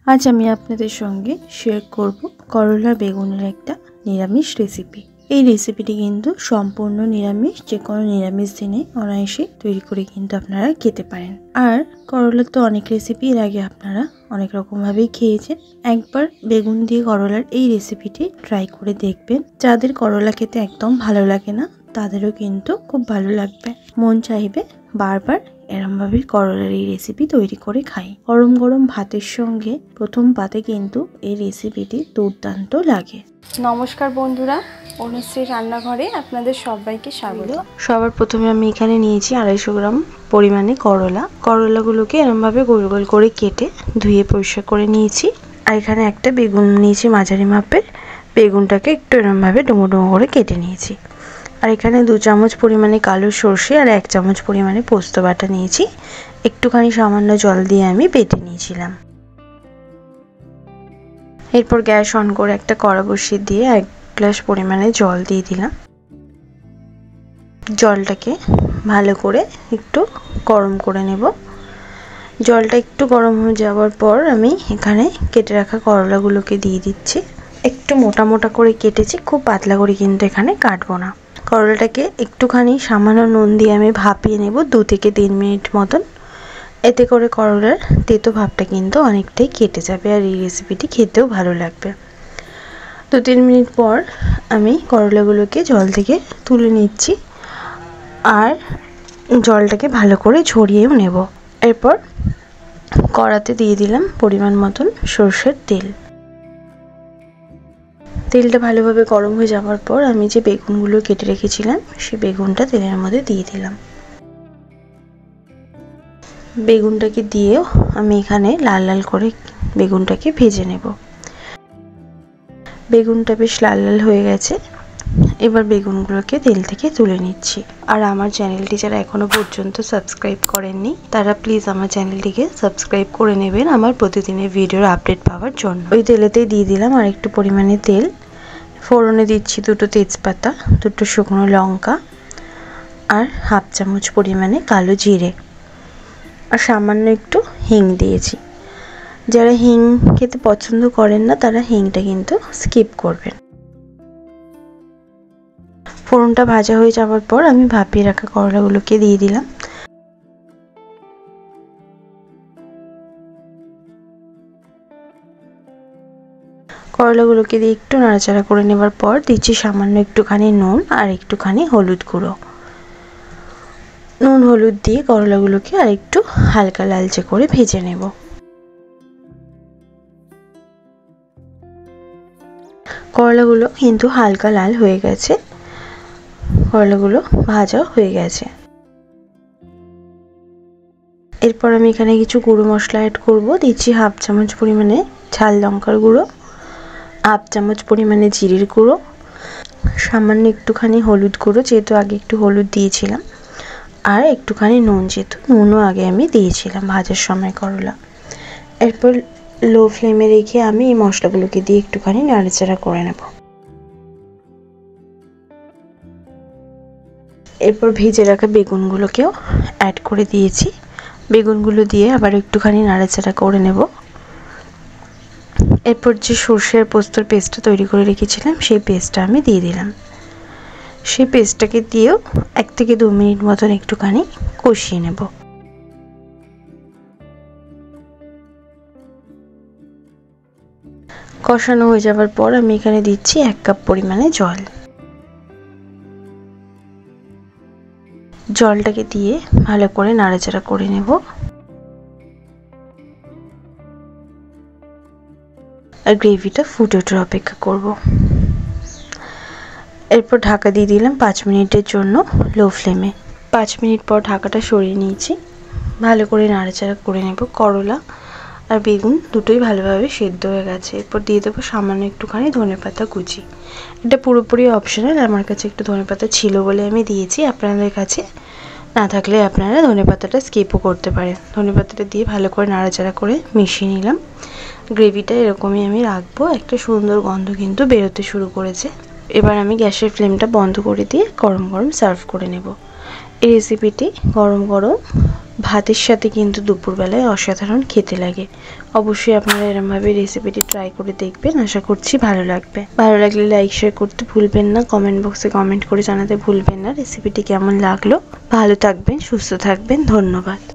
আজ আমি আপনাদের সঙ্গে শেয়ার করব করলা বেগুনের একটা নিরামিষ রেসিপি। এই রেসিপিটি কিন্তু সম্পূর্ণ নিরামিষ, যে কোনো নিরামিষ দিনে অনায়াসে তৈরি করে কিন্তু আপনারা খেতে পারেন। আর করলার তো অনেক রেসিপি এর আগে আপনারা অনেক রকম ভাবেই খেয়েছেন। একবার বেগুন দিয়ে করলার এই রেসিপিটি ট্রাই করে দেখবেন। যাদের করলা খেতে একদম ভালো লাগে না তাদেরও কিন্তু খুব ভালো লাগবে। মন চাইবে বারবার এরম ভাবে করলার এই রেসিপি তৈরি করে খাই। গরম গরম ভাতের সঙ্গে প্রথম পাতে কিন্তু এই রেসিপিটি দুর্দান্ত লাগে। নমস্কার বন্ধুরা, অনুশ্রী রান্নাঘরে আপনাদের সবাইকে স্বাগত। সবার প্রথমে আমি এখানে নিয়েছি 250 গ্রাম পরিমাণে করলাগুলোকে এরম ভাবে গোল গোল করে কেটে ধুয়ে পরিষ্কার করে নিয়েছি। আর এখানে একটা বেগুন নিয়েছি মাঝারি মাপের, বেগুনটাকে একটু এরম ভাবে ডুমো ডুমো করে কেটে নিয়েছি। আর এখানে 2 চামচ পরিমাণে কালো সর্ষে আর 1 চামচ পরিমাণে পোস্ত বাটা নিয়েছি। একটুখানি সামান্য জল দিয়ে আমি বেটে নিয়েছিলাম। এরপর গ্যাস অন করে একটা কড়া বসিয়ে দিয়ে 1 গ্লাস পরিমাণে জল দিয়ে দিলাম। জলটাকে ভালো করে একটু গরম করে নেব। জলটা একটু গরম হয়ে যাওয়ার পর আমি এখানে কেটে রাখা করলাগুলোকে দিয়ে দিচ্ছি। একটু মোটা মোটা করে কেটেছি, খুব পাতলা করে কিন্তু এখানে কাটবো না। করলাটাকে একটুখানি সামান্য নুন দিয়ে আমি ভাপিয়ে নেব 2 থেকে 3 মিনিট মতন। এতে করে করলার তেতো ভাবটা কিন্তু অনেকটাই কেটে যাবে আর এই রেসিপিটি খেতেও ভালো লাগবে। 2-3 মিনিট পর আমি করলাগুলোকে জল থেকে তুলে নিচ্ছি আর জলটাকে ভালো করে ঝরিয়েও নেব। এরপর কড়াতে দিয়ে দিলাম পরিমাণ মতন সরষের তেল। তেলটা ভালোভাবে গরম হয়ে যাওয়ার পর আমি যে বেগুনগুলো কেটে রেখেছিলাম সেই বেগুনটা তেলের মধ্যে দিয়ে দিলাম। বেগুনটাকে দিয়েও আমি এখানে লাল লাল করে বেগুনটাকে ভেজে নেব। বেগুনটা বেশ লাল লাল হয়ে গেছে। এবার বেগুনগুলোকে তেল থেকে তুলে নিচ্ছি। আর আমার চ্যানেলটি যারা এখনো পর্যন্ত সাবস্ক্রাইব করেননি তারা প্লিজ আমার চ্যানেলটিকে সাবস্ক্রাইব করে নেবেন আমার প্রতিদিনের ভিডিওর আপডেট পাওয়ার জন্য। ওই তেলেতেই দিয়ে দিলাম আর একটু পরিমাণে তেল। ফোড়নে দিচ্ছি 2টো তেজপাতা, 2টো শুকনো লঙ্কা আর 1/2 চামচ পরিমাণে কালো জিরে আর সামান্য একটু হিং দিয়েছি। যারা হিং খেতে পছন্দ করেন না তারা হিংটা কিন্তু স্কিপ করবেন। ফোড়নটা ভাজা হয়ে যাওয়ার পর আমি ভাপিয়ে রাখা করলাগুলোকে দিয়ে দিলাম। করলাগুলোকে দিয়ে একটু নাড়াচাড়া করে নেবার পর দিচ্ছি সামান্য একটুখানি নুন আর একটুখানি হলুদ গুঁড়ো। নুন হলুদ দিয়ে করলাগুলোকে আর একটু হালকা লালচে করে ভেজে নেব। করলাগুলো কিন্তু হালকা লাল হয়ে গেছে, করলাগুলো ভাজা হয়ে গেছে। এরপর আমি এখানে কিছু গুঁড়ো মশলা অ্যাড করব। দিচ্ছি 1/2 চামচ পরিমাণে ঝাল লঙ্কার গুঁড়ো, 1/2 চামচ পরিমাণে জিরের গুঁড়ো, সামান্য একটুখানি হলুদ গুঁড়ো যেহেতু আগে একটু হলুদ দিয়েছিলাম, আর একটুখানি নুন যেহেতু নুনও আগে আমি দিয়েছিলাম ভাজার সময় করলা। এরপর লো ফ্লেমে রেখে আমি এই মশলাগুলোকে দিয়ে একটুখানি নাড়াচাড়া করে নেব। এরপর ভেজে রাখা বেগুনগুলোকেও অ্যাড করে দিয়েছি। বেগুনগুলো দিয়ে আবার একটুখানি নাড়াচাড়া করে নেব। এরপর যে সর্ষে আর পোস্তর পেস্টটা তৈরি করে রেখেছিলাম সেই পেস্টটা আমি দিয়ে দিলাম। সেই পেস্টটাকে দিয়েও 1 থেকে 2 মিনিট মতন একটুখানি কষিয়ে নেব। কষানো হয়ে যাওয়ার পর আমি এখানে দিচ্ছি 1 কাপ পরিমাণে জল। জলটাকে দিয়ে ভালো করে নাড়াচাড়া করে নেব। আর গ্রেভিটা ফুটে ওঠার অপেক্ষা করব। এরপর ঢাকা দিয়ে দিলাম 5 মিনিটের জন্য লো ফ্লেমে। 5 মিনিট পর ঢাকাটা সরিয়ে নিয়েছি। ভালো করে নাড়াচাড়া করে নেব। করলা আর বেগুন দুটোই ভালোভাবে সেদ্ধ হয়ে গেছে। এরপর দিয়ে দেবো সামান্য একটুখানি ধনেপাতা কুচি। এটা পুরোপুরি অপশনাল, আমার কাছে একটু ধনেপাতা ছিল বলে আমি দিয়েছি। আপনাদের কাছে না থাকলে আপনারা ধনেপাতাটা স্কিপও করতে পারেন। ধনেপাতাটা দিয়ে ভালো করে নাড়াচাড়া করে মিশিয়ে নিলাম। গ্রেভিটা এরকমই আমি রাখবো। একটা সুন্দর গন্ধ কিন্তু বেরোতে শুরু করেছে। এবার আমি গ্যাসের ফ্লেমটা বন্ধ করে দিয়ে গরম গরম সার্ভ করে নেব। এই রেসিপিটি গরম গরম ভাতের সাথে কিন্তু দুপুরবেলায় অসাধারণ খেতে লাগে। অবশ্যই আপনারা এরমভাবে রেসিপিটি ট্রাই করে দেখবেন, আশা করছি ভালো লাগবে। ভালো লাগলে লাইক শেয়ার করতে ভুলবেন না, কমেন্ট বক্সে কমেন্ট করে জানাতে ভুলবেন না রেসিপিটি কেমন লাগলো। ভালো থাকবেন, সুস্থ থাকবেন, ধন্যবাদ।